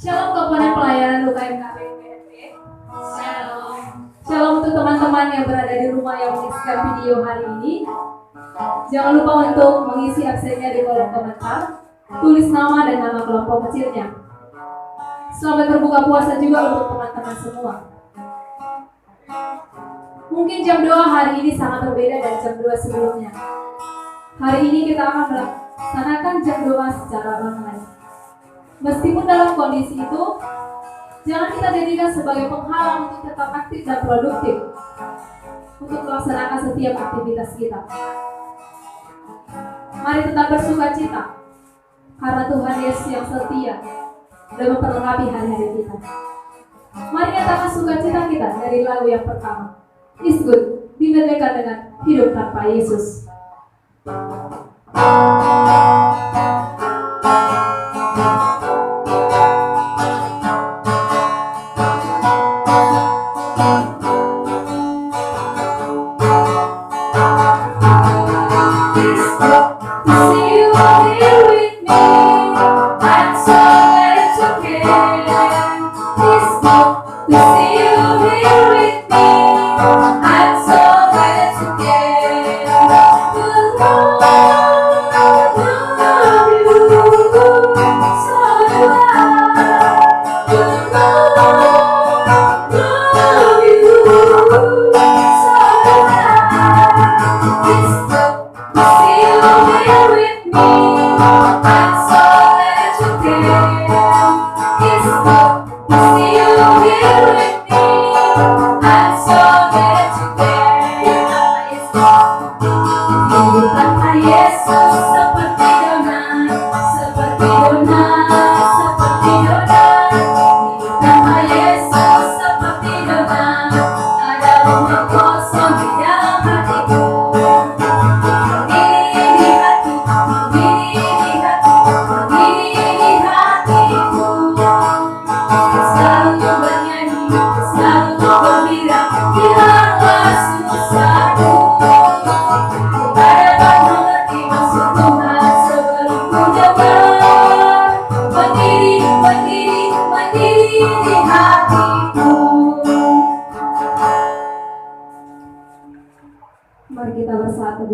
Shalom komponen pelayanan UKM KPMP. Shalom. Shalom untuk teman-teman yang berada di rumah yang menyaksikan video hari ini. Jangan lupa untuk mengisi absennya di kolom komentar, tulis nama dan nama kelompok kecilnya. Selamat berbuka puasa juga untuk teman-teman semua. Mungkin jam 2 hari ini sangat berbeda dari jam 2 sebelumnya. Hari ini kita akan melaksanakan jam 2 secara online. Meskipun dalam kondisi itu, jangan kita jadikan sebagai penghalang untuk tetap aktif dan produktif untuk melaksanakan setiap aktivitas kita. Mari tetap bersuka cita, karena Tuhan Yesus yang setia dan memperlengkapi hari-hari kita. Mari nyatakan sukacita kita dari lagu yang pertama, It's Good, dibedakan dengan hidup tanpa Yesus.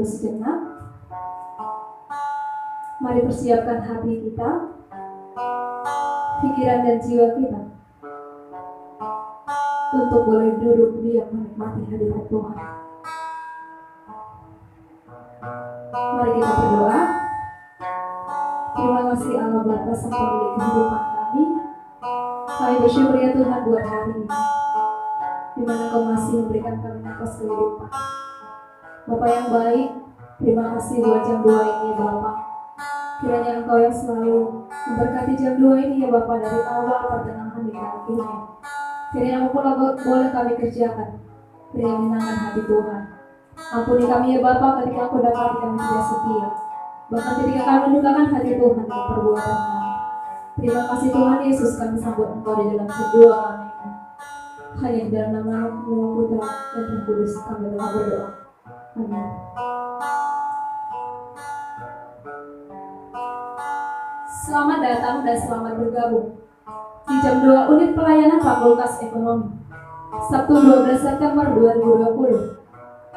Sejenak, mari persiapkan hati kita, pikiran dan jiwa kita untuk boleh duduk diam menikmati hadirat Tuhan. Mari kita berdoa. Terima kasih Allah Bapa Sang Pemilik kehidupan kami. Kami bersyukur ya Tuhan buat hari ini, di mana Kau masih memberikan kami nafas kehidupan. Bapak yang baik, terima kasih buat jam 2 ini ya Bapak. Kiranya Engkau yang selalu memberkati jam 2 ini ya Bapak, dari awal, pertengahan hingga akhirnya. Kiranya pula boleh kami kerjakan, kiranya menyenangkan hati Tuhan. Ampuni kami ya Bapak ketika aku dapat kami tidak setia, bahkan ketika kami mendukakan hati Tuhan dengan perbuatan kami. Terima kasih Tuhan Yesus, kami sambut Engkau di dalam kedua kami ini. Hanya di dalam nama-Mu Putra dan Roh Kudus kami telah berdoa. Amin. Selamat datang dan selamat bergabung di jam 2 unit pelayanan Fakultas Ekonomi Sabtu 12 September 2020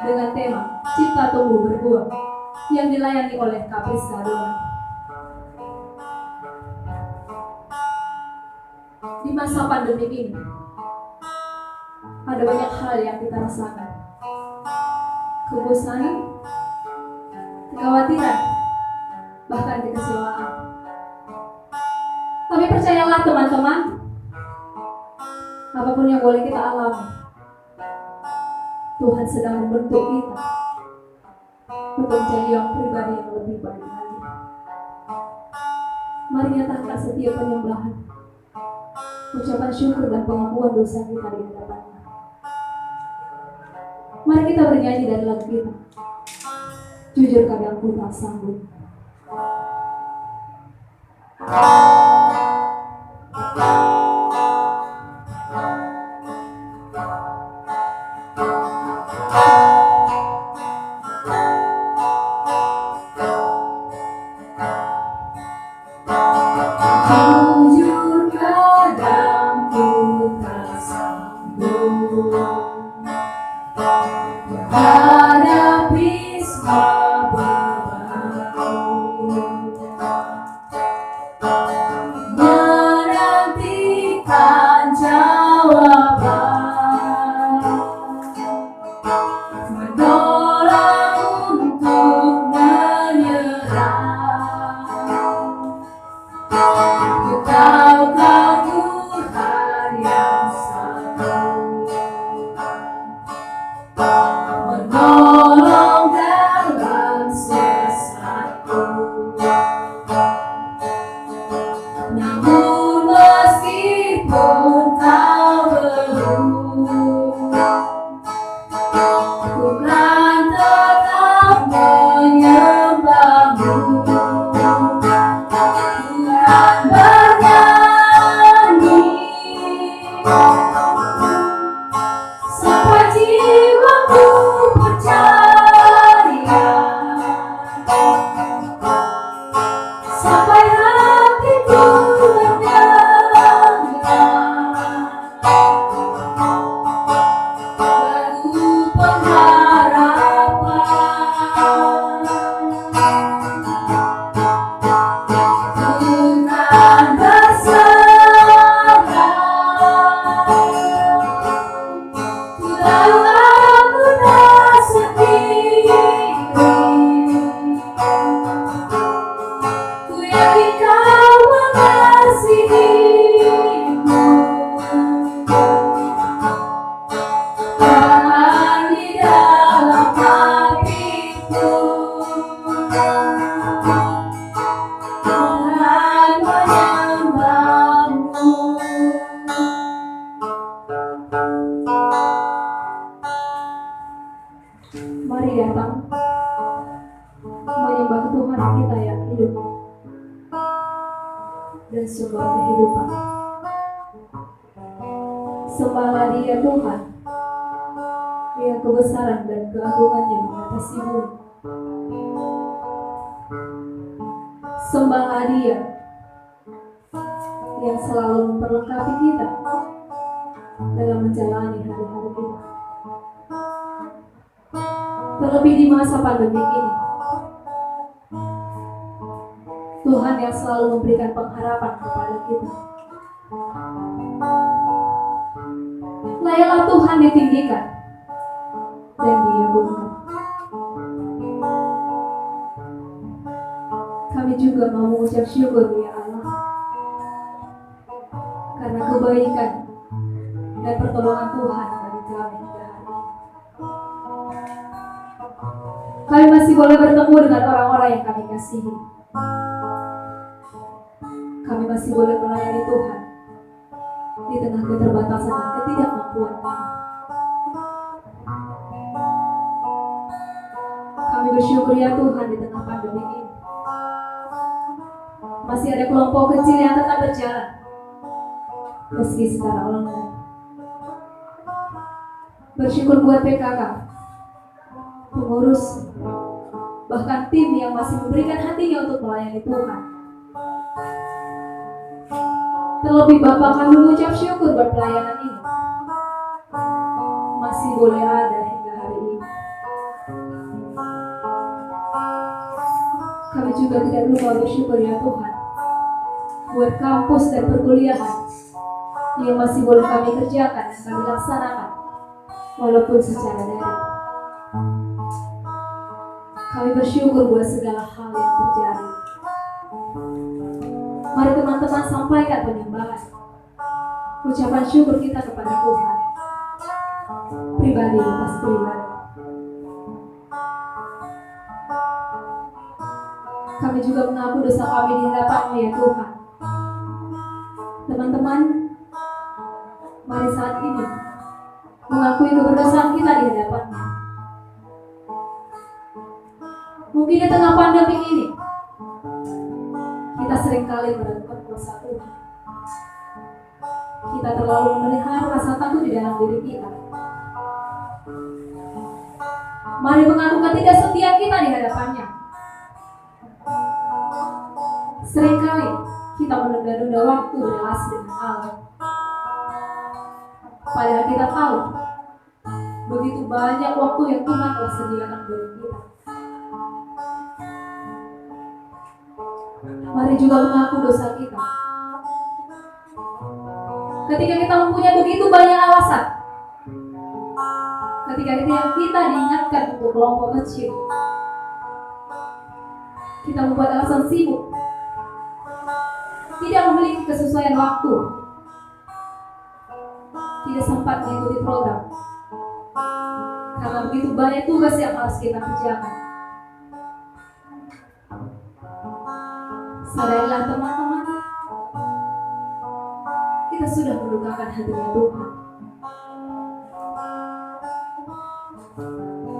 dengan tema Cipta Tumbuh Berbuah yang dilayani oleh Kapris Kadona. Di masa pandemi ini ada banyak hal yang kita rasakan. Kebosanan, kekhawatiran, bahkan kekecewaan. Tapi percayalah teman-teman, apapun yang boleh kita alami, Tuhan sedang membentuk kita untuk menjadi yang pribadi yang lebih baik lagi. Mari nyatakan setiap penyembahan, ucapan syukur dan pengakuan dosa kita di hadapan. Mari kita bernyanyi dari lagu kita, Jujur Kadang Ku Tak Sanggup. Jujur kadang datang menyembah Tuhan kita yang hidup dan sumber kehidupan. Sembahlah Dia Tuhan yang kebesaran dan keagungannya mengatasi bumi. Sembahlah Dia yang selalu memperlengkapi kita dalam menjalani hari-hari kita. Terlebih di masa pandemi ini, Tuhan yang selalu memberikan pengharapan kepada kita. Layaklah Tuhan ditinggikan dan diagungkan. Kami juga mau mengucap syukur ya Allah karena kebaikan dan pertolongan Tuhan bagi kami hingga hari ini. Kami masih boleh bertemu dengan orang-orang yang kami kasihi. Kami masih boleh melayani Tuhan di tengah keterbatasan dan ketidakmampuan kami. Kami bersyukur ya Tuhan di tengah pandemi ini masih ada kelompok kecil yang tetap berjalan meski secara online. Bersyukur buat PKK, pengurus, bahkan tim yang masih memberikan hatinya untuk melayani Tuhan. Terlebih Bapak, kami mengucap syukur buat pelayanan ini masih boleh ada hingga hari ini. Kami juga tidak lupa bersyukur ya Tuhan buat kampus dan perkuliahan yang masih boleh kami kerjakan dan kami laksanakan walaupun secara daring. Kami bersyukur buat segala hal yang terjadi. Mari teman-teman sampaikan penyembahan, ucapan syukur kita kepada Tuhan, pribadi lepas pribadi. Kami juga mengaku dosa kami di hadapan-Mu ya Tuhan. Teman-teman, mari saat ini mengakui kedosaan kita di hadapan-Nya. Mungkin di tengah pandemi ini kita seringkali meragukan kuasa Tuhan. Kita terlalu memelihara rasa takut di dalam diri kita. Mari mengaku ketidaksetiaan kita di hadapan-Nya. Seringkali kita menunda-nunda waktu berrelasi dengan Allah. Padahal kita tahu begitu banyak waktu yang Tuhan telah sediakan bagi kita. Mari juga mengaku dosa kita. Ketika kita mempunyai begitu banyak alasan, ketika kita diingatkan untuk kelompok kecil, kita membuat alasan sibuk, tidak memiliki kesesuaian waktu, tidak sempat mengikuti program, karena begitu banyak tugas yang harus kita kerjakan. Sadarilah teman-teman, kita sudah melukakan hatinya Tuhan.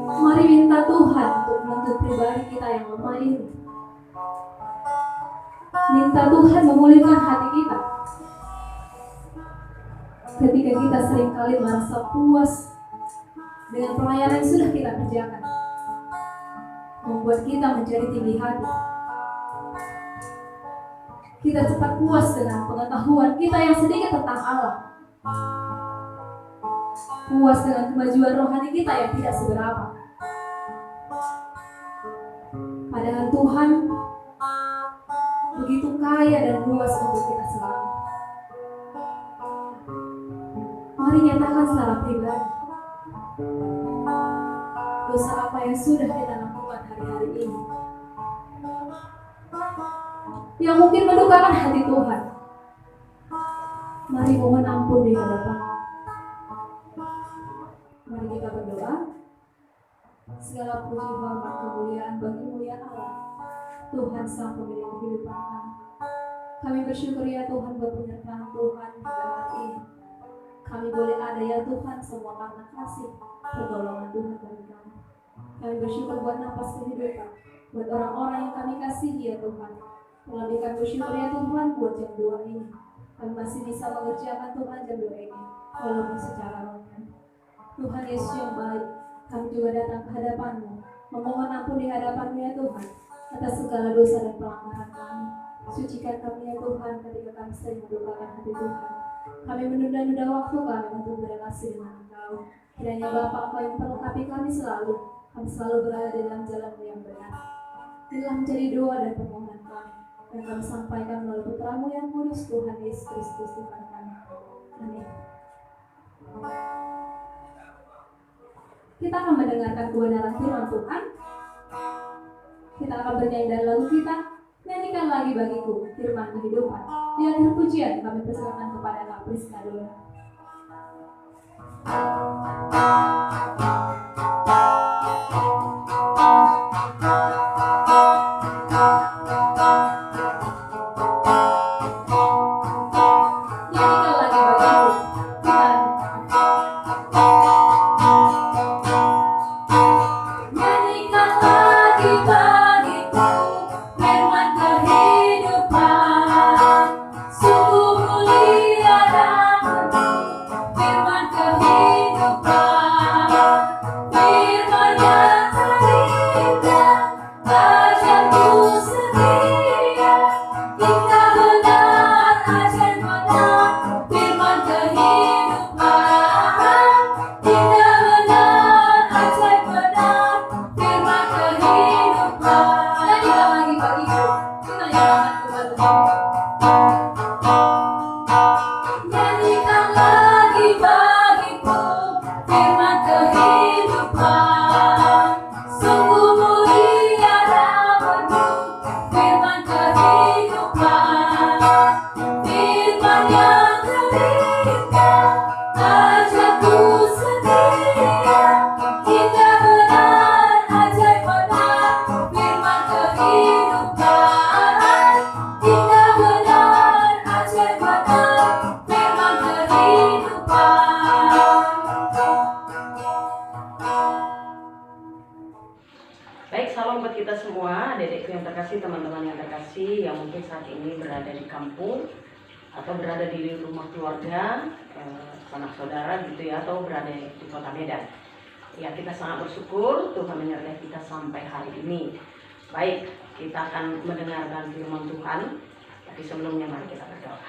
Mari minta Tuhan untuk menuntut pribadi kita yang lemah ini. Minta Tuhan memulihkan hati kita. Ketika kita seringkali merasa puas dengan pelayanan yang sudah kita kerjakan, membuat kita menjadi tinggi hati. Kita cepat puas dengan pengetahuan kita yang sedikit tentang Allah. Puas dengan kemajuan rohani kita yang tidak seberapa. Padahal Tuhan begitu kaya dan luas untuk kita selalu. Mari nyatakan secara pribadi dosa apa yang sudah kita lakukan hari-hari ini yang mungkin mendukakan hati Tuhan. Mari mohon ampun di hadapan. Mari kita berdoa. Segala puji, hormat, kemuliaan bagi mulia Allah, Tuhan Sang Pemilik kehidupan kami. Kami bersyukur ya Tuhan buat penyertaan Tuhan pada hari ini. Kami boleh ada ya Tuhan semua karena kasih pertolongan Tuhan bagi kami. Kami bersyukur buat nafas kehidupan, buat orang-orang yang kami kasihi ya Tuhan. Terlebih kami bersyukur ya Tuhan buat jam 2 ini. Kami masih bisa mengerjakan Tuhan jam 2 ini, walaupun secara online. Tuhan Yesus yang baik, kami juga datang ke hadapan-Mu, memohon ampun di hadapan-Mu ya Tuhan, atas segala dosa dan pelanggaran kami. Sucikan kami ya Tuhan ketika kami sering mendukakan hati Tuhan. Kami menunda-nunda waktu kami untuk berrelasi dengan Engkau. Kiranya Bapa Engkau yang memperlengkapi kami selalu berada di dalam jalan-Mu yang benar. Inilah menjadi doa dan permohonan kami, yang kami sampaikan melalui Putra-Mu yang kudus, Tuhan Yesus Kristus Tuhan kami. Amin. Kita akan mendengarkan kebenaran firman Tuhan. Kita akan bernyanyi dan lalu kita nyanyikan lagi bagiku firman kehidupan. Di akhir pujian kami persilakan kepada Kak Priska dulu. Teman-teman yang terkasih yang mungkin saat ini berada di kampung atau berada di rumah keluarga, sanak saudara gitu ya, atau berada di kota Medan. Ya, kita sangat bersyukur Tuhan menyertai kita sampai hari ini. Baik, kita akan mendengarkan firman Tuhan, tapi sebelumnya mari kita berdoa.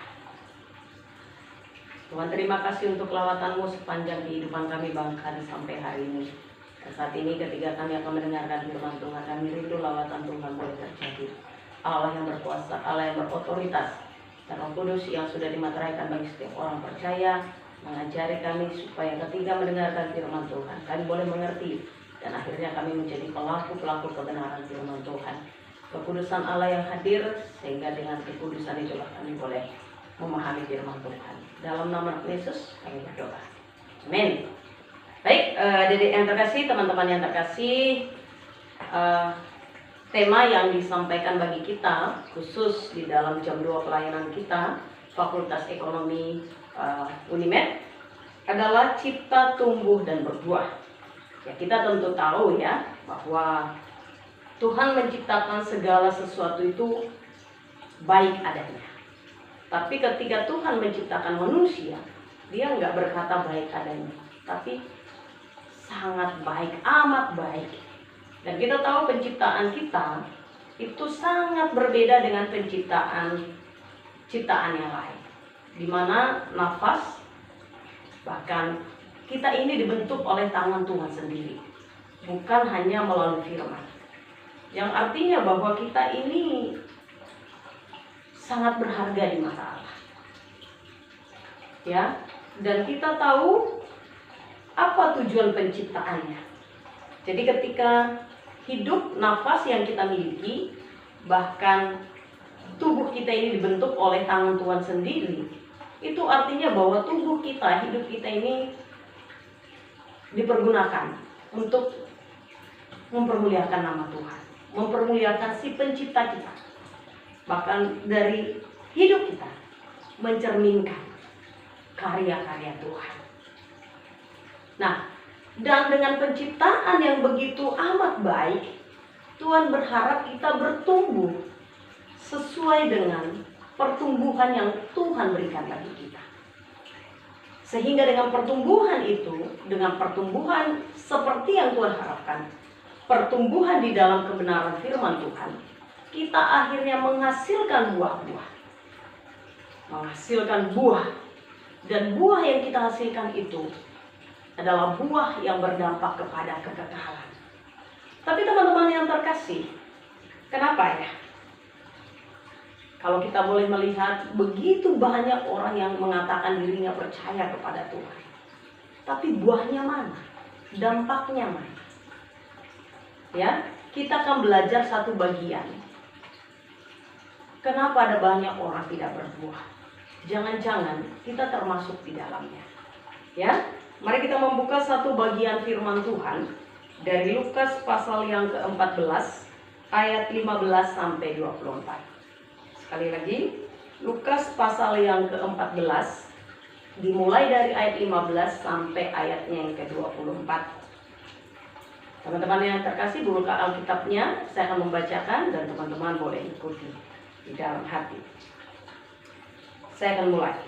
Tuhan, terima kasih untuk lawatan-Mu sepanjang kehidupan kami bahkan sampai hari ini. Dan saat ini ketika kami akan mendengarkan firman Tuhan, kami rindu lawatan Tuhan boleh terjadi. Allah yang berkuasa, Allah yang berotoritas, dan Roh Kudus yang sudah dimateraikan bagi setiap orang percaya, mengajari kami supaya ketika mendengarkan firman Tuhan, kami boleh mengerti, dan akhirnya kami menjadi pelaku-pelaku kebenaran firman Tuhan. Kekudusan Allah yang hadir, sehingga dengan kekudusan itulah kami boleh memahami firman Tuhan. Dalam nama Yesus kami berdoa. Amin. Baik, Dedek yang terkasih, teman-teman yang terkasih, tema yang disampaikan bagi kita khusus di dalam jam 2 pelayanan kita Fakultas Ekonomi Unimed adalah cipta, tumbuh, dan berbuah. Ya, kita tentu tahu ya bahwa Tuhan menciptakan segala sesuatu itu baik adanya. Tapi ketika Tuhan menciptakan manusia, Dia nggak berkata baik adanya, tapi sangat baik, amat baik. Dan kita tahu penciptaan kita itu sangat berbeda dengan ciptaan yang lain, di mana nafas, bahkan kita ini dibentuk oleh tangan Tuhan sendiri, bukan hanya melalui firman, yang artinya bahwa kita ini sangat berharga di mata Allah. Ya, dan kita tahu apa tujuan penciptaannya. Jadi ketika hidup, nafas yang kita miliki, bahkan tubuh kita ini dibentuk oleh tangan Tuhan sendiri, itu artinya bahwa tubuh kita, hidup kita ini dipergunakan untuk mempermuliakan nama Tuhan, mempermuliakan si pencipta kita. Bahkan dari hidup kita mencerminkan karya-karya Tuhan. Nah, Dan dengan penciptaan yang begitu amat baik, Tuhan berharap kita bertumbuh sesuai dengan pertumbuhan yang Tuhan berikan bagi kita. Sehingga dengan pertumbuhan itu, dengan pertumbuhan seperti yang Tuhan harapkan, pertumbuhan di dalam kebenaran firman Tuhan, kita akhirnya menghasilkan buah-buah. Menghasilkan buah. Dan buah yang kita hasilkan itu adalah buah yang berdampak kepada kekekalan. Tapi teman-teman yang terkasih, kenapa ya? Kalau kita boleh melihat begitu banyak orang yang mengatakan dirinya percaya kepada Tuhan, tapi buahnya mana? Dampaknya mana? Ya, kita akan belajar satu bagian. Kenapa ada banyak orang tidak berbuah? Jangan-jangan kita termasuk di dalamnya. Ya, mari kita membuka satu bagian firman Tuhan dari Lukas pasal yang ke-14 ayat 15 sampai 24. Sekali lagi, Lukas pasal yang ke-14 dimulai dari ayat 15 sampai ayatnya yang ke-24. Teman-teman yang terkasih, buka Alkitabnya, saya akan membacakan dan teman-teman boleh ikuti di dalam hati. Saya akan mulai.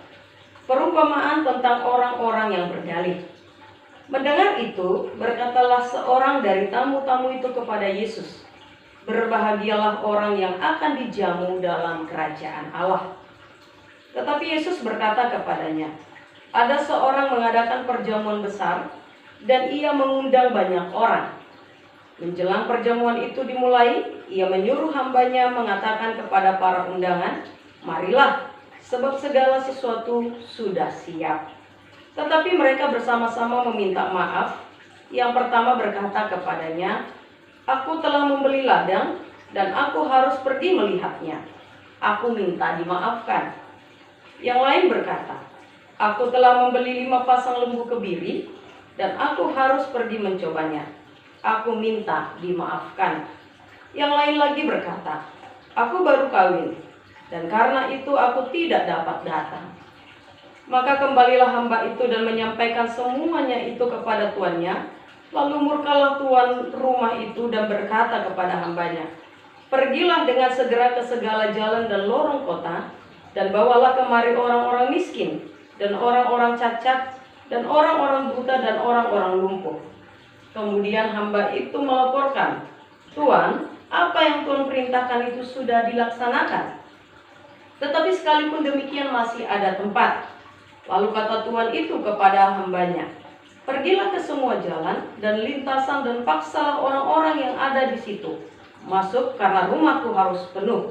Perumpamaan tentang orang-orang yang berdalih. Mendengar itu, berkatalah seorang dari tamu-tamu itu kepada Yesus, "Berbahagialah orang yang akan dijamu dalam kerajaan Allah." Tetapi Yesus berkata kepadanya, "Ada seorang mengadakan perjamuan besar, dan ia mengundang banyak orang. Menjelang perjamuan itu dimulai, ia menyuruh hambanya mengatakan kepada para undangan, 'Marilah, sebab segala sesuatu sudah siap.' Tetapi mereka bersama-sama meminta maaf. Yang pertama berkata kepadanya, 'Aku telah membeli ladang, dan aku harus pergi melihatnya. Aku minta dimaafkan.' Yang lain berkata, 'Aku telah membeli 5 pasang lembu kebiri, dan aku harus pergi mencobanya. Aku minta dimaafkan.' Yang lain lagi berkata, 'Aku baru kawin, dan karena itu aku tidak dapat datang.' Maka kembalilah hamba itu dan menyampaikan semuanya itu kepada tuannya. Lalu murkalah tuan rumah itu dan berkata kepada hambanya, 'Pergilah dengan segera ke segala jalan dan lorong kota, dan bawalah kemari orang-orang miskin, dan orang-orang cacat, dan orang-orang buta, dan orang-orang lumpuh.' Kemudian hamba itu melaporkan, 'Tuan, apa yang Tuhan perintahkan itu sudah dilaksanakan. Tetapi sekalipun demikian masih ada tempat.' Lalu kata tuan itu kepada hambanya, 'Pergilah ke semua jalan dan lintasan dan paksalah orang-orang yang ada di situ masuk, karena rumahku harus penuh.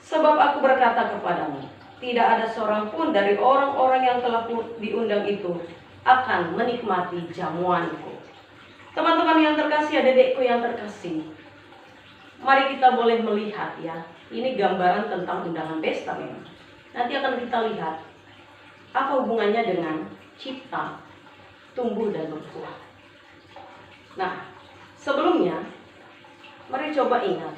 Sebab aku berkata kepadamu, tidak ada seorang pun dari orang-orang yang telah diundang itu akan menikmati jamuanku.'" Teman-teman yang terkasih, adik-adikku yang terkasih, mari kita boleh melihat ya, ini gambaran tentang undangan pesta memang. Nanti akan kita lihat apa hubungannya dengan cipta, tumbuh dan berbuah. Nah, sebelumnya mari coba ingat,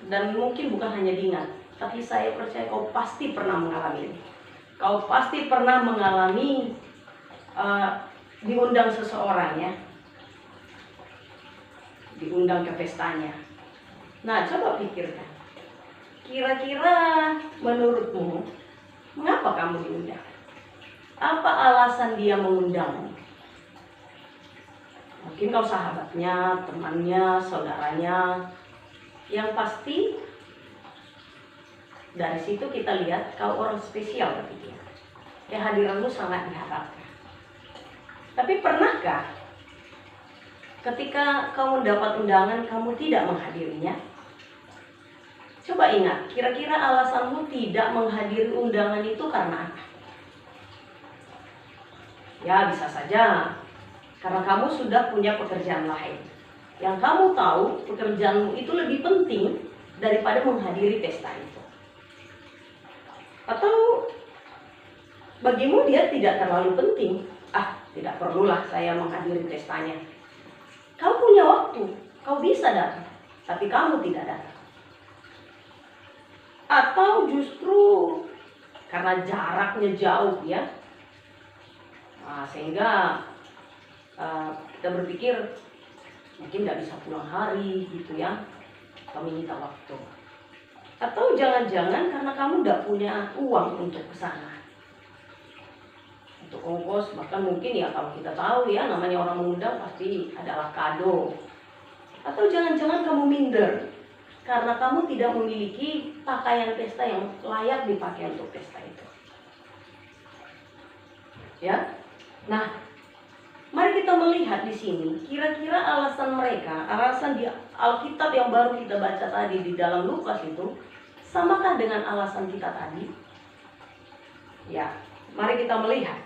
dan mungkin bukan hanya diingat, tapi saya percaya kau pasti pernah mengalami ini. Kau pasti pernah mengalami diundang seseorang ya, diundang ke pestanya. Nah, coba pikirkan, kira-kira menurutmu mengapa kamu diundang? Apa alasan dia mengundangmu? Mungkin kau sahabatnya, temannya, saudaranya. Yang pasti dari situ kita lihat kau orang spesial bagi dia. Kehadiranmu sangat diharapkan. Tapi pernahkah ketika kamu mendapat undangan kamu tidak menghadirinya? Coba ingat, kira-kira alasanmu tidak menghadiri undangan itu karena apa? Ya, bisa saja karena kamu sudah punya pekerjaan lain. Yang kamu tahu pekerjaanmu itu lebih penting daripada menghadiri pesta itu. Atau bagimu dia tidak terlalu penting. Tidak perlulah saya menghadiri pestanya. Kau punya waktu, kau bisa datang, tapi kamu tidak datang. Atau justru karena jaraknya jauh ya, sehingga Kita berpikir mungkin nggak bisa pulang hari gitu ya, kami minta waktu. Atau jangan-jangan karena kamu nggak punya uang untuk ke sana, untuk ongkos. Bahkan mungkin ya kalau kita tahu ya namanya orang mengundang pasti adalah kado. Atau jangan-jangan kamu minder karena kamu tidak memiliki pakaian pesta yang layak dipakai untuk pesta itu. Ya, nah, mari kita melihat di sini kira-kira alasan mereka, alasan di Alkitab yang baru kita baca tadi di dalam Lukas itu, samakah dengan alasan kita tadi? Ya, mari kita melihat.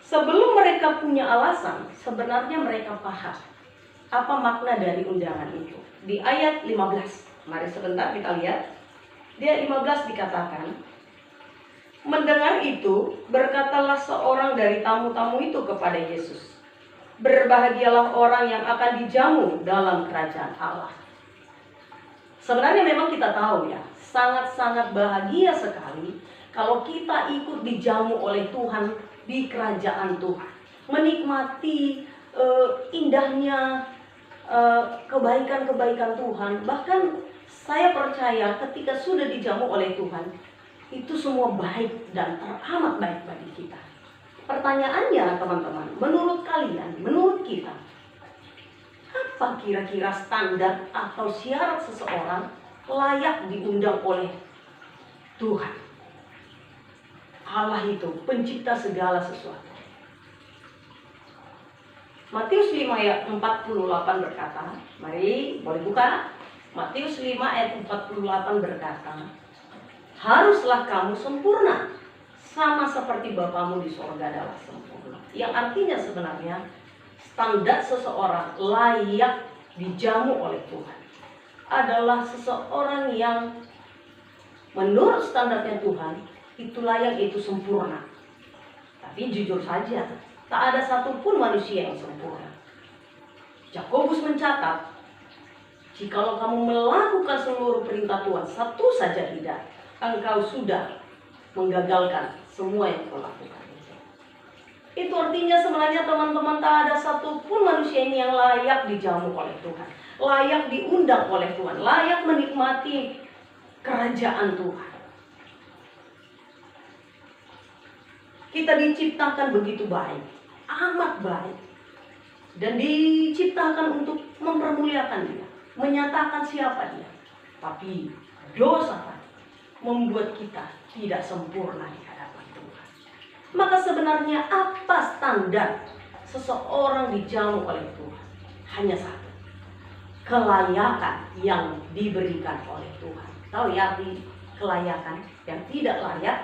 Sebelum mereka punya alasan, sebenarnya mereka paham apa makna dari undangan itu. Di ayat 15, mari sebentar kita lihat. Di ayat 15 dikatakan, mendengar itu, berkatalah seorang dari tamu-tamu itu kepada Yesus, berbahagialah orang yang akan dijamu dalam kerajaan Allah. Sebenarnya memang kita tahu ya, sangat-sangat bahagia sekali kalau kita ikut dijamu oleh Tuhan di kerajaan Tuhan. Menikmati indahnya kebaikan-kebaikan Tuhan. Bahkan saya percaya ketika sudah dijamu oleh Tuhan, itu semua baik dan teramat baik bagi kita. Pertanyaannya teman-teman, menurut kalian, menurut kita, apa kira-kira standar atau syarat seseorang layak diundang oleh Tuhan? Allah itu pencipta segala sesuatu. Matius 5 ayat 48 berkata, mari boleh buka. Matius 5 ayat 48 berkata, haruslah kamu sempurna, sama seperti Bapamu di sorga adalah sempurna. Yang artinya sebenarnya standar seseorang layak dijamu oleh Tuhan adalah seseorang yang menurut standarnya Tuhan itu layak, itu sempurna. Tapi jujur saja, tak ada satupun manusia yang sempurna. Yakobus mencatat, jikalau kamu melakukan seluruh perintah Tuhan, satu saja tidak, engkau sudah menggagalkan semua yang kau lakukan. Itu artinya sebenarnya teman-teman, tak ada satupun manusia ini yang layak dijamu oleh Tuhan, layak diundang oleh Tuhan, layak menikmati kerajaan Tuhan. Kita diciptakan begitu baik, amat baik, dan diciptakan untuk mempermuliakan Dia, menyatakan siapa Dia. Tapi dosa membuat kita tidak sempurna di hadapan Tuhan. Maka sebenarnya apa standar seseorang dijamu oleh Tuhan? Hanya satu, kelayakan yang diberikan oleh Tuhan. Tahu ya arti kelayakan? Yang tidak layak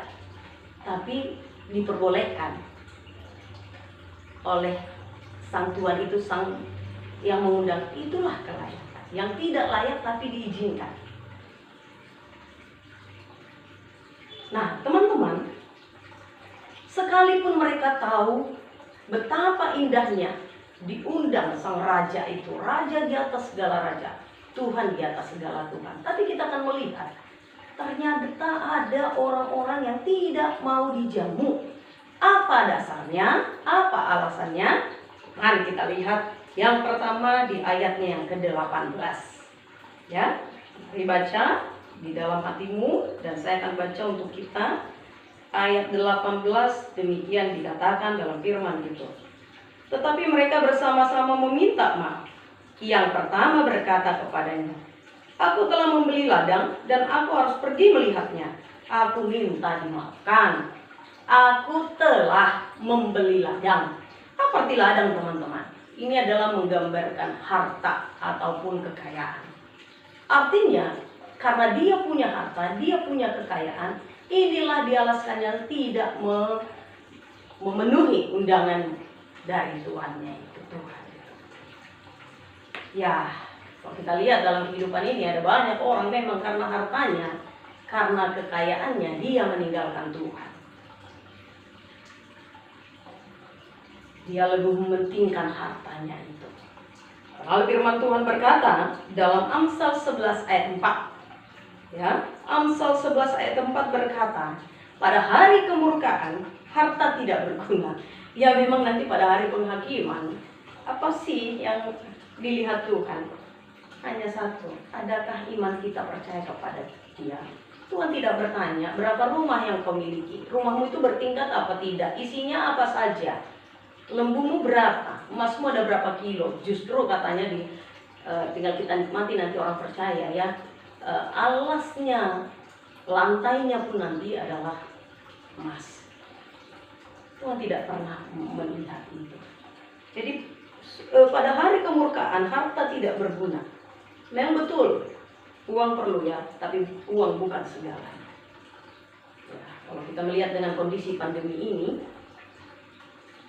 tapi diperbolehkan oleh sang Tuhan itu, sang yang mengundang, itulah kelayakan. Yang tidak layak tapi diizinkan. Nah teman-teman, sekalipun mereka tahu betapa indahnya diundang sang raja itu, raja di atas segala raja, Tuhan di atas segala Tuhan, tapi kita akan melihat ternyata ada orang-orang yang tidak mau dijamu. Apa dasarnya? Apa alasannya? Mari kita lihat. Yang pertama di ayatnya yang ke-18. Ya, mari baca di dalam hatimu, dan saya akan baca untuk kita. Ayat 18 demikian dikatakan dalam firman itu. Tetapi mereka bersama-sama meminta maaf. Yang pertama berkata kepadanya, aku telah membeli ladang dan aku harus pergi melihatnya. Aku minta dimaafkan. Aku telah membeli ladang. Apa arti ladang teman-teman? Ini adalah menggambarkan harta ataupun kekayaan. Artinya karena dia punya harta, dia punya kekayaan, inilah dia alasannya tidak memenuhi undangan dari tuannya itu, Tuhan. Ya, kalau kita lihat dalam kehidupan ini ada banyak orang memang karena hartanya, karena kekayaannya dia meninggalkan Tuhan. Dia lebih mementingkan hartanya itu. Lalu firman Tuhan berkata dalam Amsal 11 ayat 4. Ya, Amsal 11 ayat 4 berkata, pada hari kemurkaan harta tidak berguna. Ya memang nanti pada hari penghakiman Apa sih yang dilihat Tuhan? Hanya satu, adakah iman kita percaya kepada Dia? Tuhan tidak bertanya berapa rumah yang kau miliki, rumahmu itu bertingkat apa tidak, isinya apa saja, lembumu berapa, emasmu ada berapa kilo. Justru katanya tinggal kita nikmati, nanti orang percaya ya. Alasnya, lantainya pun nanti adalah emas. Tuhan tidak pernah melihat itu. Jadi pada hari kemurkaan harta tidak berguna. Memang betul, uang perlu ya, tapi uang bukan segalanya. Ya, kalau kita melihat dengan kondisi pandemi ini,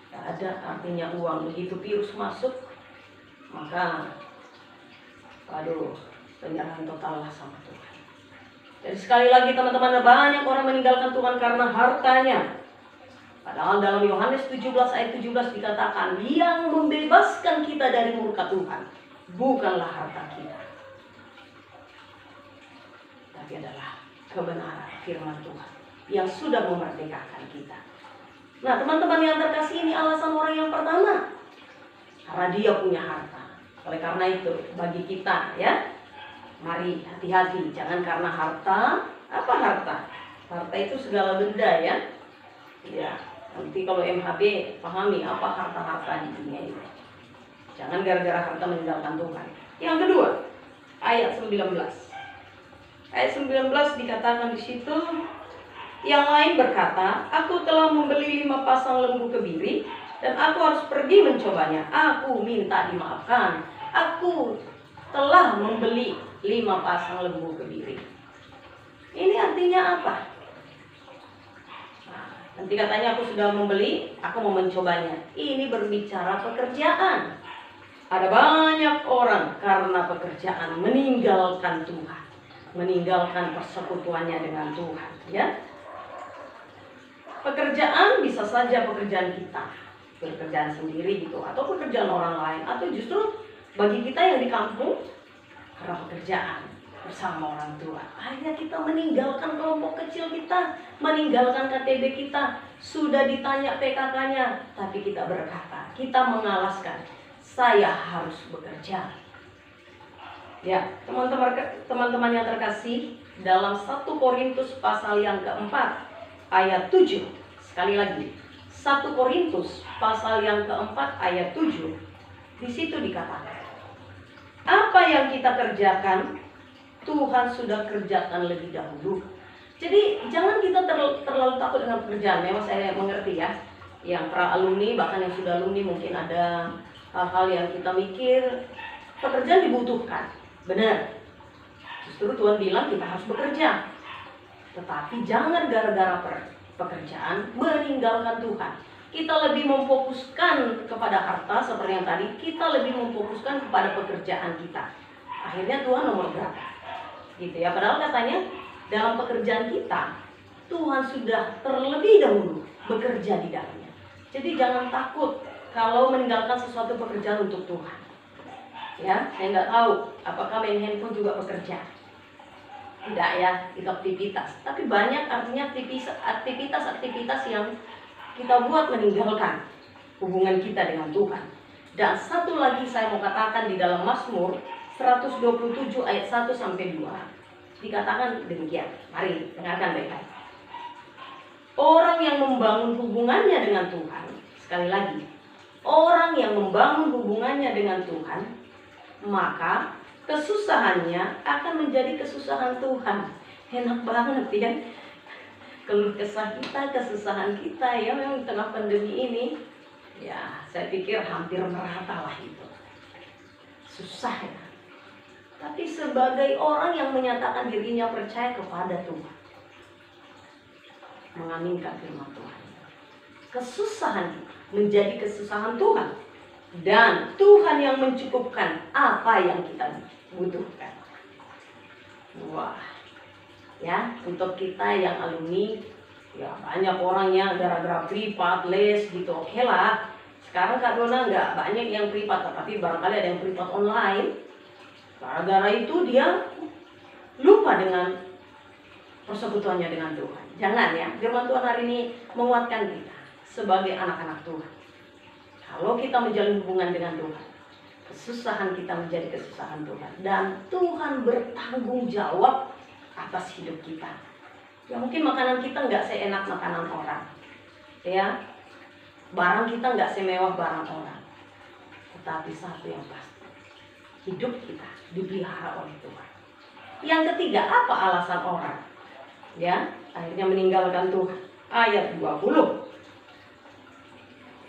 tidak ada artinya uang. Begitu virus masuk, maka penyerahan total lah sama Tuhan. Dan sekali lagi teman-teman, banyak orang meninggalkan Tuhan karena hartanya. Padahal dalam Yohanes 17 ayat 17 dikatakan, yang membebaskan kita dari murka Tuhan bukanlah harta kita, tapi adalah kebenaran firman Tuhan yang sudah memerdekakan kita. Nah teman-teman yang terkasih, ini alasan orang yang pertama, karena dia punya harta. Oleh karena itu bagi kita ya, mari hati-hati, jangan karena harta. Apa harta? Harta itu segala benda ya. Ya, nanti kalau MHB pahami apa harta-harta di dunia ini. Jangan gara-gara harta meninggalkan Tuhan. Yang kedua, ayat 19. Ayat 19 dikatakan di situ, yang lain berkata, aku telah membeli 5 pasang lembu kebiri dan aku harus pergi mencobanya. Aku minta dimaafkan. Aku telah membeli 5 pasang lembu kebiri. Ini artinya apa? Nah, nanti katanya aku sudah membeli, aku mau mencobanya. Ini berbicara pekerjaan. Ada banyak orang karena pekerjaan meninggalkan Tuhan, meninggalkan persekutuannya dengan Tuhan. Ya, pekerjaan bisa saja pekerjaan kita, pekerjaan sendiri gitu, atau pekerjaan orang lain, atau justru bagi kita yang di kampung karena pekerjaan bersama orang tua. Akhirnya kita meninggalkan kelompok kecil kita, meninggalkan KTB kita. Sudah ditanya PKK-nya, tapi kita berkata, kita mengalaskan, saya harus bekerja. Ya, teman-teman yang terkasih, dalam 1 Korintus pasal yang keempat ayat 7, sekali lagi 1 Korintus pasal yang keempat ayat 7, di situ dikatakan, apa yang kita kerjakan Tuhan sudah kerjakan lebih dahulu. Jadi jangan kita terlalu takut dengan pekerjaan. Memang saya mengerti ya, yang pra alumni bahkan yang sudah alumni mungkin ada hal-hal yang kita mikir, pekerjaan dibutuhkan, benar. Justru Tuhan bilang kita harus bekerja. Tetapi jangan gara-gara pekerjaan meninggalkan Tuhan. Kita lebih memfokuskan kepada harta seperti yang tadi, kita lebih memfokuskan kepada pekerjaan kita. Akhirnya Tuhan nomor berapa? Gitu ya, padahal katanya dalam pekerjaan kita Tuhan sudah terlebih dahulu bekerja di dalamnya. Jadi jangan takut kalau meninggalkan sesuatu pekerjaan untuk Tuhan. Ya, saya nggak tahu apakah main handphone juga bekerja. Tidak ya, itu aktivitas. Tapi banyak artinya aktivitas yang kita buat meninggalkan hubungan kita dengan Tuhan. Dan satu lagi saya mau katakan di dalam Mazmur 127 ayat 1 sampai 2 dikatakan demikian. Mari dengarkan baik-baik. Orang yang membangun hubungannya dengan Tuhan, sekali lagi, orang yang membangun hubungannya dengan Tuhan, maka kesusahannya akan menjadi kesusahan Tuhan. Enak banget ya, keluh kesah kita, kesusahan kita ya, memang di tengah pandemi ini. Ya, saya pikir hampir merata lah itu. Susah ya. Tapi sebagai orang yang menyatakan dirinya percaya kepada Tuhan, mengaminkan firman Tuhan, kesusahan menjadi kesusahan Tuhan, dan Tuhan yang mencukupkan apa yang kita butuhkan. Wah, ya, untuk kita yang alumni, ya banyak orang yang gara-gara privat, les gitu, oke lah. Sekarang Kak Dona nggak banyak yang privat, tapi barangkali ada yang privat online. Gara-gara itu dia lupa dengan persekutuannya dengan Tuhan. Jangan ya, firman Tuhan hari ini menguatkan kita sebagai anak-anak Tuhan. Kalau kita menjalin hubungan dengan Tuhan, kesusahan kita menjadi kesusahan Tuhan, dan Tuhan bertanggung jawab atas hidup kita. Ya mungkin makanan kita nggak seenak makanan orang, ya, barang kita nggak semewah barang orang, tetapi satu yang pasti, hidup kita dipelihara oleh Tuhan. Yang ketiga, apa alasan orang ya akhirnya meninggalkan Tuhan? Ayat 20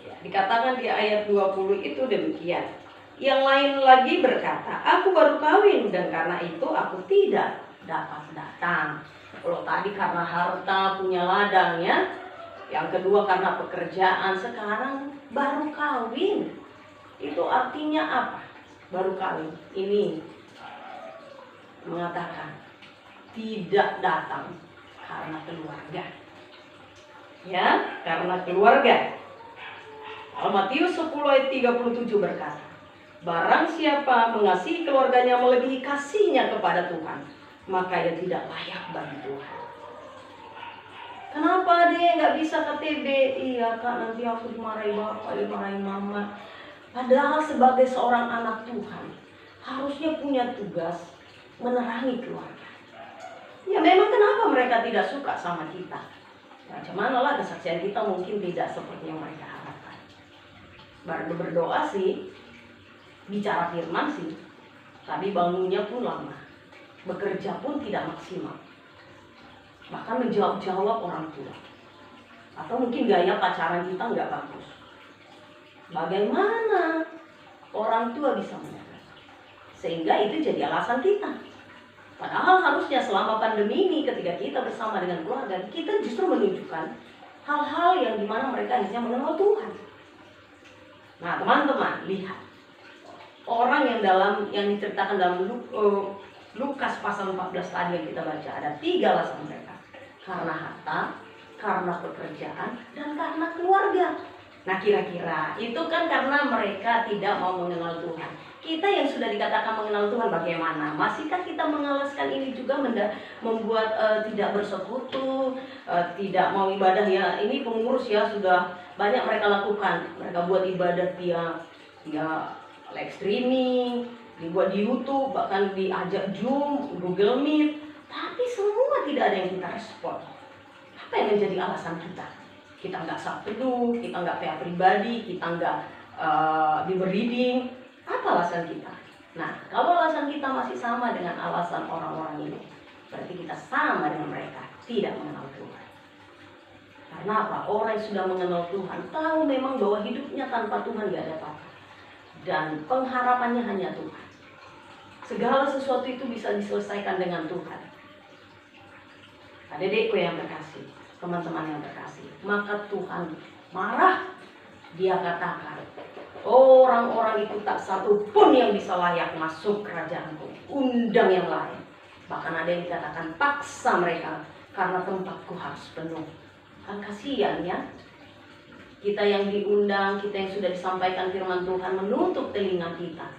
ya, dikatakan di ayat 20 itu demikian. Yang lain lagi berkata, aku baru kawin dan karena itu aku tidak dapat datang. Kalau tadi karena harta, punya ladang ya. Yang kedua karena pekerjaan, sekarang baru kawin. Itu artinya apa? Baru kawin ini mengatakan tidak datang karena keluarga. Ya, karena keluarga. Matius 10 ayat 37 berkata, barang siapa mengasihi keluarganya melebihi kasihnya kepada Tuhan, maka ia tidak layak bagi Tuhan. Kenapa deh nggak bisa KTB? Iya kak, nanti aku dimarahi bapak, dimarahi mama. Padahal sebagai seorang anak Tuhan harusnya punya tugas menerangi keluarga. Ya memang kenapa mereka tidak suka sama kita? Macam mana lah kesaksian kita mungkin tidak seperti yang mereka harapkan. Baru berdoa sih, bicara firman sih, tapi bangunnya pun lama, bekerja pun tidak maksimal, bahkan menjawab-jawab orang tua, atau mungkin gaya pacaran kita nggak bagus. Bagaimana orang tua bisa menyadari? Sehingga itu jadi alasan kita. Padahal harusnya selama pandemi ini ketika kita bersama dengan keluarga, kita justru menunjukkan hal-hal yang dimana mereka hanya mengenal Tuhan. Nah teman-teman, lihat orang yang diceritakan dalam Lukas pasal 14 tadi yang kita baca, ada 3 alasan mereka. Karena harta, karena pekerjaan, dan karena keluarga. Nah kira-kira itu kan karena mereka tidak mau mengenal Tuhan. Kita yang sudah dikatakan mengenal Tuhan bagaimana? Masihkah kita mengalaskan ini juga membuat tidak bersekutu, tidak mau ibadah ya? Ini pengurus ya sudah banyak mereka lakukan. Mereka buat ibadah dia live streaming, dibuat di YouTube, bahkan diajak Zoom, Google Meet. Tapi semua tidak ada yang kita respon. Apa yang menjadi alasan kita? Kita nggak sabtu, kita nggak PA pribadi, kita nggak di reading. Apa alasan kita? Nah, kalau alasan kita masih sama dengan alasan orang-orang ini, berarti kita sama dengan mereka, tidak mengenal Tuhan. Karena apa? Orang yang sudah mengenal Tuhan tahu memang bahwa hidupnya tanpa Tuhan gak ada apa-apa. Dan pengharapannya hanya Tuhan. Segala sesuatu itu bisa diselesaikan dengan Tuhan. Adik-adikku yang terkasih, teman-teman yang terkasih, maka Tuhan marah. Dia katakan, orang-orang itu tak satu pun yang bisa layak masuk kerajaanku. Undang yang lain. Bahkan ada yang dikatakan paksa mereka karena tempatku harus penuh. Kan kasihan ya. Kita yang diundang, kita yang sudah disampaikan firman Tuhan menutup telinga kita,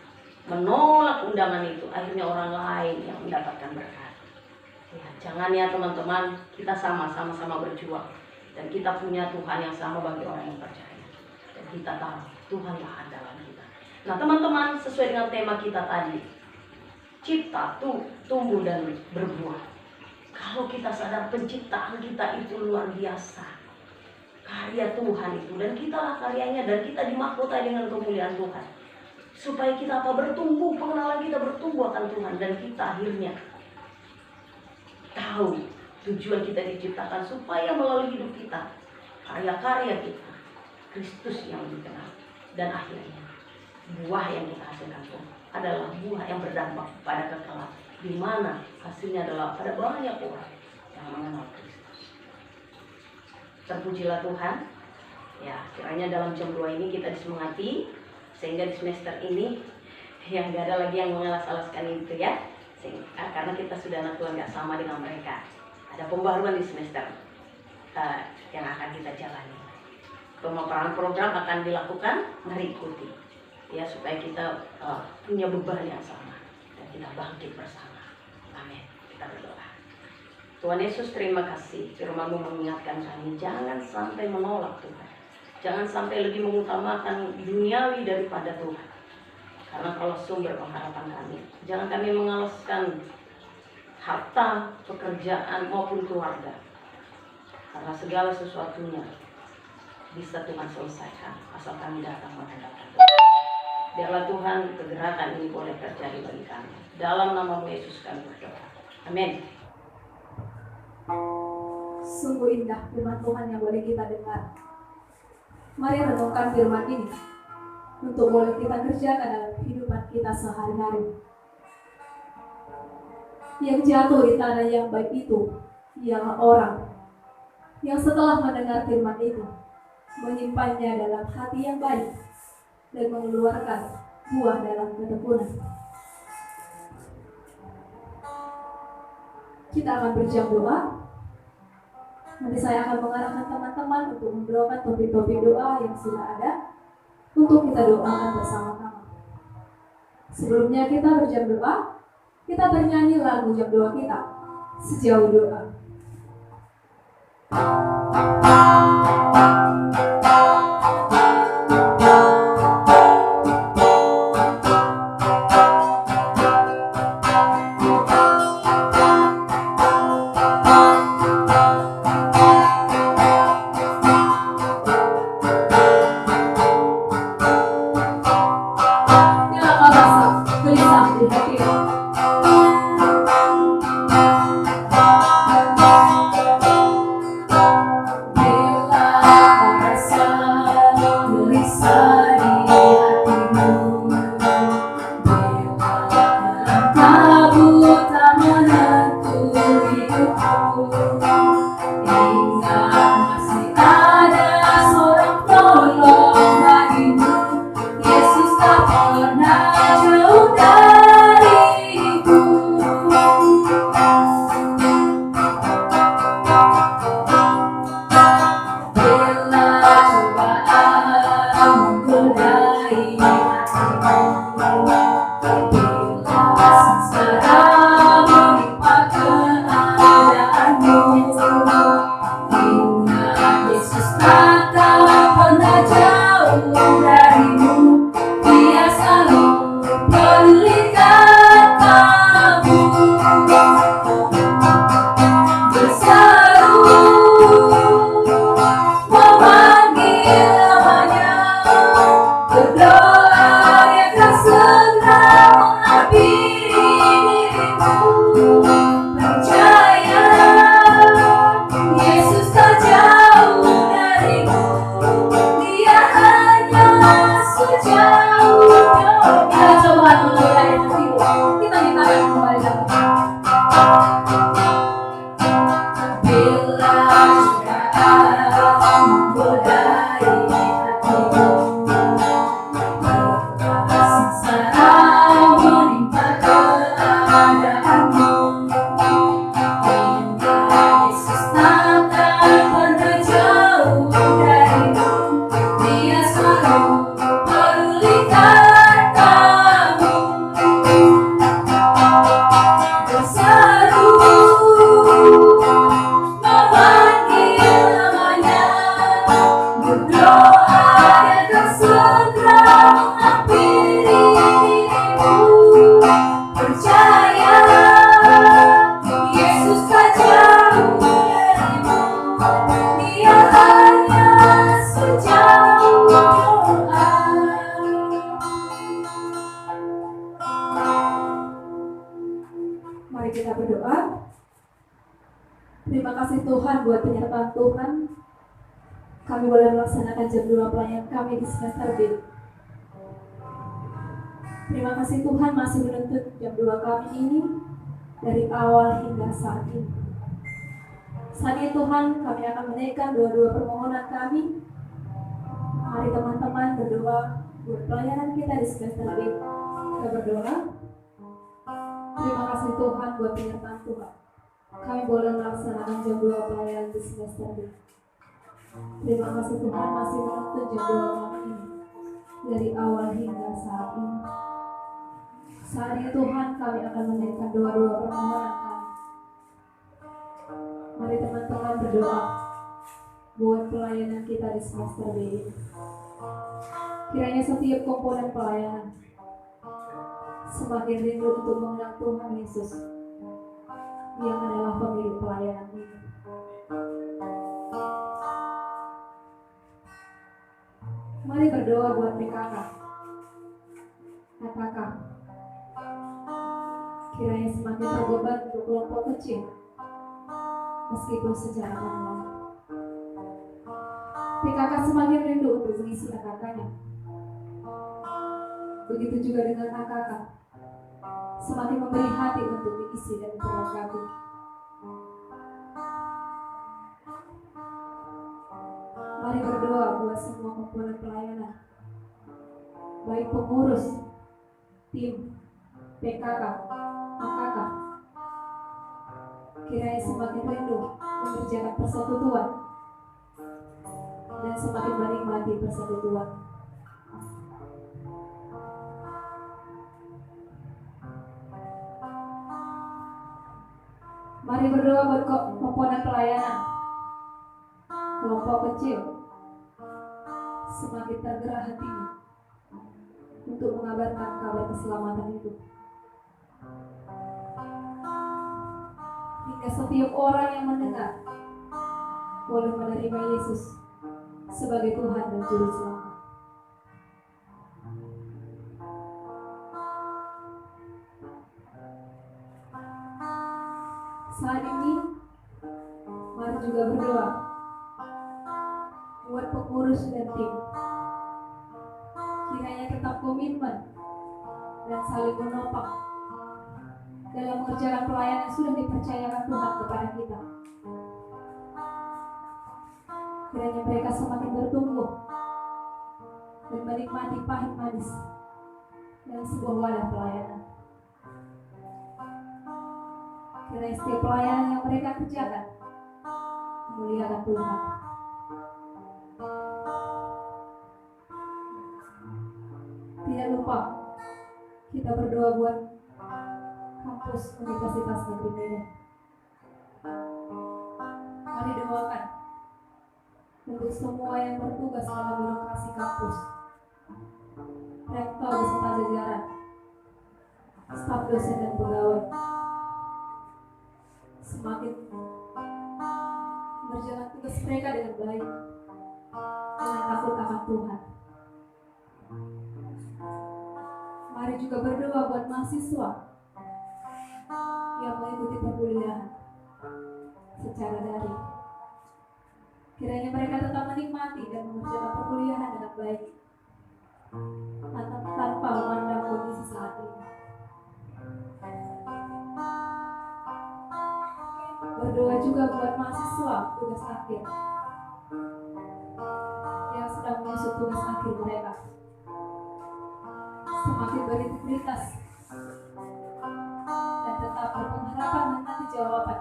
menolak undangan itu, akhirnya orang lain yang mendapatkan berkat. Ya, jangan ya teman-teman, kita sama-sama berjuang. Dan kita punya Tuhan yang sama bagi orang yang percaya. Dan kita tahu Tuhanlah andalan kita. Nah teman-teman, sesuai dengan tema kita tadi, cipta tumbuh dan berbuah. Kalau kita sadar penciptaan kita itu luar biasa, karya Tuhan itu, dan kitalah karyanya, dan kita dimahkotai dengan kemuliaan Tuhan. Supaya kita bertumbuh, pengenalan kita bertumbuh akan Tuhan, dan kita akhirnya tahu tujuan kita diciptakan supaya melalui hidup kita, karya-karya kita, Kristus yang dikenal. Dan akhirnya buah yang kita hasilkan pun adalah buah yang berdampak pada kekekalan, di mana hasilnya adalah pada banyak orang yang mengenal Kristus. Terpujilah Tuhan. Ya, kiranya dalam jam 2 ini kita disemangati, sehingga di semester ini yang gak ada lagi yang mengalas-alaskan itu ya. Karena kita sudah anak Tuhan gak sama dengan mereka. Ada pembaruan di semester yang akan kita jalani. Pemaparan program akan dilakukan, mari ikuti ya, supaya kita punya beban yang sama dan kita bangkit bersama. Amin. Kita berdoa. Tuhan Yesus, terima kasih firman-Mu mengingatkan kami jangan sampai menolak Tuhan. Jangan sampai lebih mengutamakan duniawi daripada Tuhan. Karena kalau sumber pengharapan kami, jangan kami mengalaskan harta, pekerjaan maupun keluarga. Karena segala sesuatunya bisa Tuhan selesaikan asal kami datang menghadap Tuhan. Biarlah Tuhan kegerakan ini boleh terjadi bagi kami. Dalam nama Yesus kami berdoa. Amin. Sungguh indah firman Tuhan yang boleh kita dengar. Mari renungkan firman ini untuk boleh kita kerjakan dalam kehidupan kita sehari-hari. Yang jatuh di tanah yang baik itu ialah orang yang setelah mendengar firman itu menyimpannya dalam hati yang baik dan mengeluarkan buah dalam ketekunan. Kita akan berjam doa. Nanti saya akan mengarahkan teman-teman untuk mendoakan topik-topik doa yang sudah ada untuk kita doakan bersama-sama. Sebelumnya kita berjam doa, kita bernyanyi lagu jam doa kita, Sejauh Doa. Kami boleh melaksanakan jam 2 pelayanan kami di semester B. Terima kasih Tuhan masih menuntut jam 2 kami ini dari awal hingga saat ini. Saat ini Tuhan kami akan menaikkan doa-doa permohonan kami. Mari teman-teman berdoa buat pelayanan kita di semester B. Kita berdoa. Terima kasih Tuhan buat penyertaan Tuhan. Kami boleh melaksanakan jam 2 pelayanan di semester B. Terima kasih Tuhan masih menuntut jam 2 kami ini dari awal hingga saat ini. Saat ini Tuhan kami akan menaikkan doa-doa permohonan kami. Mari teman-teman berdoa. buat pelayanan kita di semester B ini. Kiranya setiap komponen pelayanan semakin rindu untuk mengenal Tuhan Yesus yang adalah pemilik pelayanan ini. Mari berdoa buat PKK. Katakan, kiranya semakin terbeban untuk kelompok kecil, meskipun secara online. PKK semakin rindu untuk mengisi AKK-nya. Begitu juga dengan AKK, semakin memberi hati untuk diisi dan memperlengkapi. Mari berdoa buat semua komponen pelayanan, baik pengurus, tim, PKK, AKK. Kiranya semakin rindu mengerjakan persekutuan dan semakin menikmati persekutuan. Mari berdoa buat komponen pelayanan, kelompok kecil, semakin tergerak hatinya untuk mengabarkan kabar keselamatan itu, hingga setiap orang yang mendengar boleh menerima Yesus sebagai Tuhan dan Juru Selamat. Saat ini, mari juga berdoa buat pengurus dan tim. Kiranya tetap komitmen dan saling menopang dalam mengerjakan pelayanan yang sudah dipercayakan Tuhan kepada kita. Kiranya mereka semakin bertumbuh dan menikmati pahit manis dalam sebuah wadah pelayanan. Kiranya setiap pelayanan yang mereka kerjakan memuliakan Tuhan. Tidak lupa kita berdoa buat kampus Universitas Negeri Medan. Mari doakan untuk semua yang bertugas dalam birokrasi kampus, rektor beserta jajaran, staf dosen dan pegawai, semakin mengerjakan tugas mereka dengan baik, dengan takut akan Tuhan. Mari juga berdoa buat mahasiswa yang mengikuti perkuliahan secara daring. Kiranya mereka tetap menikmati dan mengerjakan perkuliahan dengan baik, tanpa memandang kondisi saat ini. Berdoa juga buat mahasiswa tugas akhir yang sedang menyusun tugas akhir mereka, semakin berintegritas dan tetap berpengharapan menanti jawaban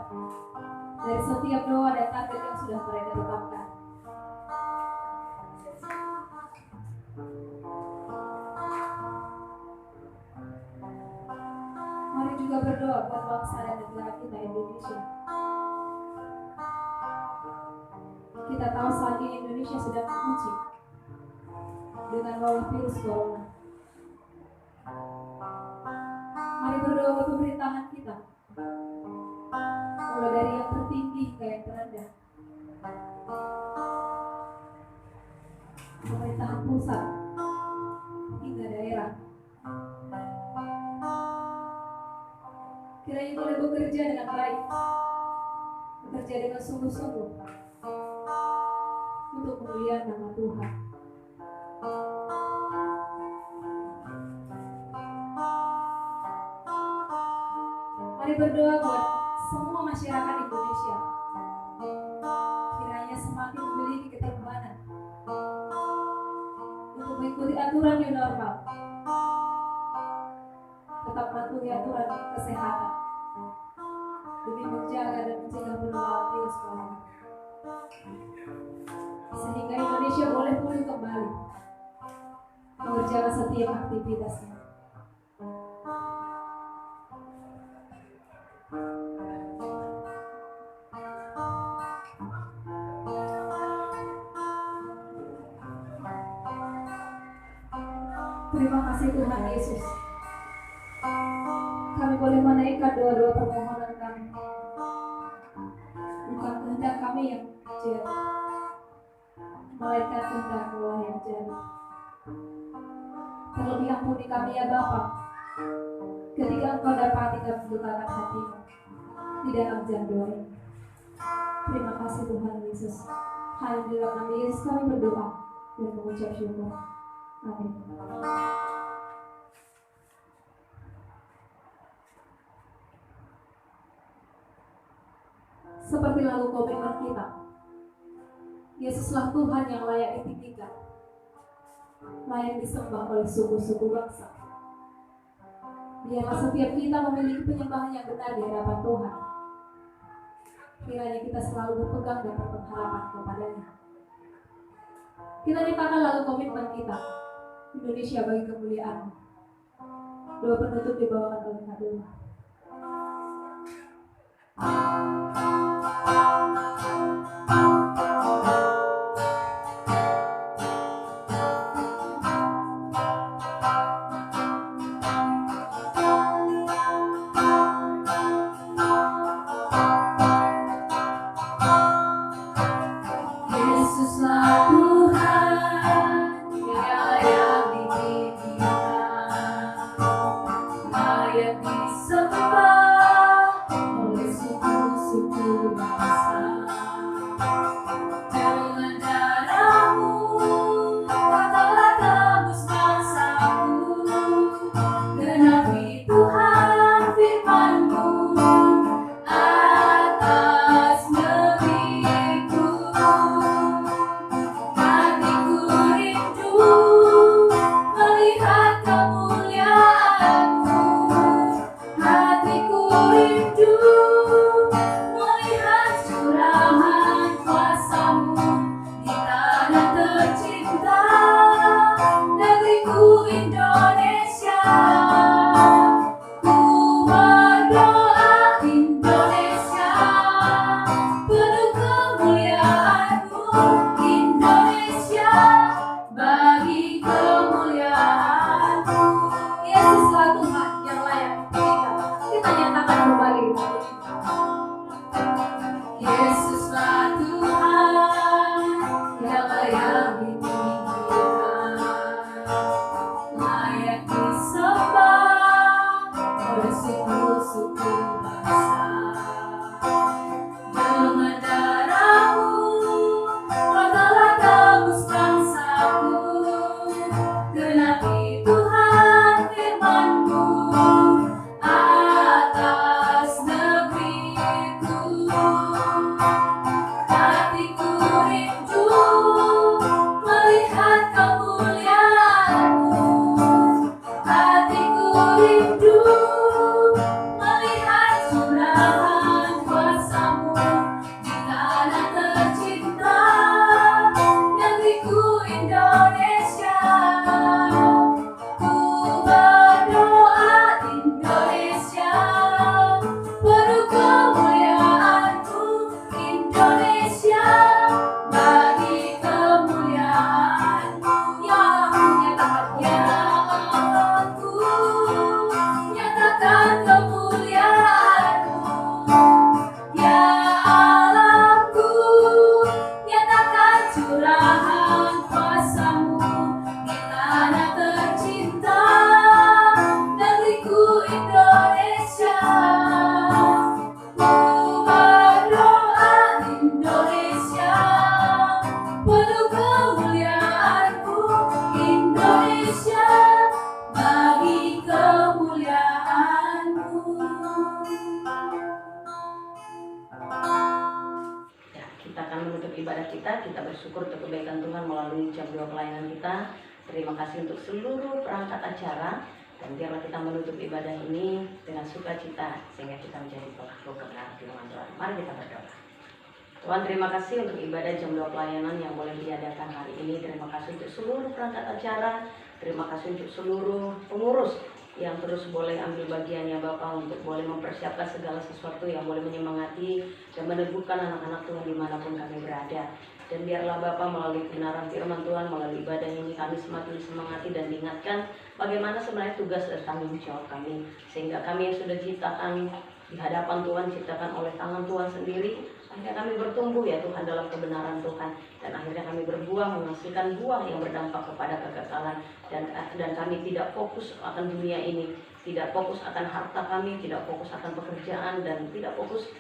dari setiap doa dan target yang sudah mereka tetapkan. Mari juga berdoa buat bangsa dan negara kita Indonesia. Kita tahu saat ini Indonesia sedang diuji dengan wabah virus corona. Mari berdoa buat pemerintahan kita, mulai dari yang tertinggi hingga yang terendah. Pemerintahan pusat hingga daerah. Kiranya boleh bekerja dengan baik, bekerja dengan sungguh-sungguh untuk kemuliaan nama Tuhan. Mari berdoa buat semua masyarakat Indonesia. Kiranya semakin memiliki keteguhan untuk mengikuti aturan new normal, tetap mematuhi aturan kesehatan demi menjaga dan mencegah penularan virus corona, sehingga Indonesia boleh pulih kembali mengerjakan setiap aktivitasnya. Terima kasih Tuhan Yesus. Kami boleh menaikkan doa-doa permohonan kami. Bukan kehendak kami yang jadi, melainkan kehendak Allah yang jadi. Terlebih ampuni kami ya Bapa, ketika Engkau dapati kami membukakan hatimu di dalam jam doa ini. Terima kasih Tuhan Yesus. Hanya di dalam nama Yesus kami berdoa dan mengucap syukur. Amin. Seperti lagu komitmen kita, Yesuslah Tuhan yang layak ditinggikan, layak disembah oleh suku-suku bangsa. Biarlah setiap kita memiliki penyembahan yang benar di hadapan Tuhan. Kiranya kita selalu berpegang dan berpengharapan kepadanya. Kita nyatakan lagu komitmen kita, Indonesia bagi kemuliaan. Doa penutup dibawakan oleh Kak Dula. Kita bersyukur untuk kebaikan Tuhan melalui jam 2 pelayanan kita. Terima kasih untuk seluruh perangkat acara. Dan biarlah kita menutup ibadah ini dengan sukacita sehingga kita menjadi pelaku kebenaran firman Tuhan. Mari kita berdoa. Tuhan, terima kasih untuk ibadah jam 2 pelayanan yang boleh diadakan hari ini. Terima kasih untuk seluruh perangkat acara. Terima kasih untuk seluruh pengurus yang terus boleh ambil bagian ya Bapak untuk boleh mempersiapkan segala sesuatu yang boleh menyemangati dan meneguhkan anak-anak Tuhan dimanapun kami berada. Dan biarlah Bapak melalui kebenaran firman Tuhan, melalui ibadah ini kami semakin disemangati dan diingatkan bagaimana sebenarnya tugas dan tanggung jawab kami. Sehingga kami yang sudah diciptakan di hadapan Tuhan, ciptakan oleh tangan Tuhan sendiri, akhirnya kami bertumbuh ya Tuhan dalam kebenaran Tuhan. Dan akhirnya kami berbuah, menghasilkan buah yang berdampak kepada kekekalan. Dan kami tidak fokus akan dunia ini, tidak fokus akan harta kami, tidak fokus akan pekerjaan, dan tidak fokus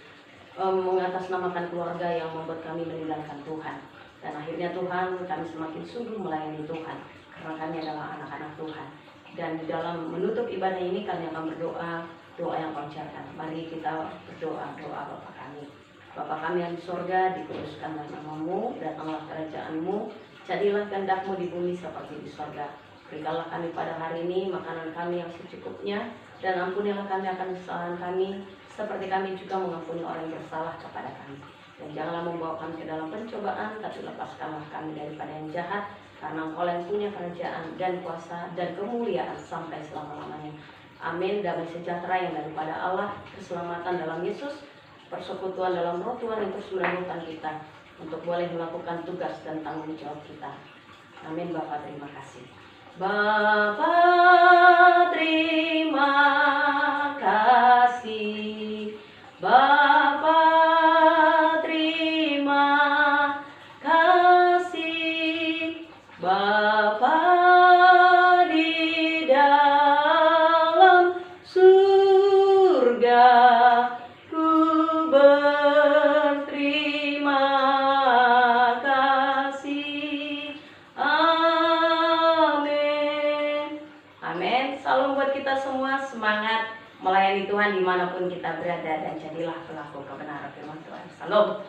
mengatasnamakan keluarga yang membuat kami meninggalkan Tuhan. Dan akhirnya Tuhan, kami semakin sungguh melayani Tuhan karena kami adalah anak-anak Tuhan. Dan di dalam menutup ibadah ini kami akan berdoa, doa yang panjang. Mari kita berdoa, doa Bapa kami. Bapa kami yang di sorga, dikuduskanlah namamu, datanglah kerajaan-Mu, jadilah kehendak-Mu di bumi seperti di sorga. Berikanlah kami pada hari ini makanan kami yang secukupnya, dan ampunilah kami akan kesalahan kami, seperti kami juga mengampuni orang yang bersalah kepada kami. Dan janganlah membawa kami ke dalam pencobaan, tapi lepaskanlah kami daripada yang jahat, karena Engkau yang punya kerajaan dan kuasa dan kemuliaan sampai selama-lamanya. Amin. Damai sejahtera yang daripada Allah, keselamatan dalam Yesus, persekutuan dalam Roh Tuhan yang terus meneguhkan kita untuk boleh melakukan tugas dan tanggung jawab kita. Amin. Bapa terima kasih. Bapa terima kasih. Bapa terima kasih. Bapa di dalam surga, ku berterima kasih. Amin. Amin. Salam buat kita semua, semangat melayani Tuhan dimanapun kita berada, dan jadilah pelaku kebenaran firman Tuhan. Salam.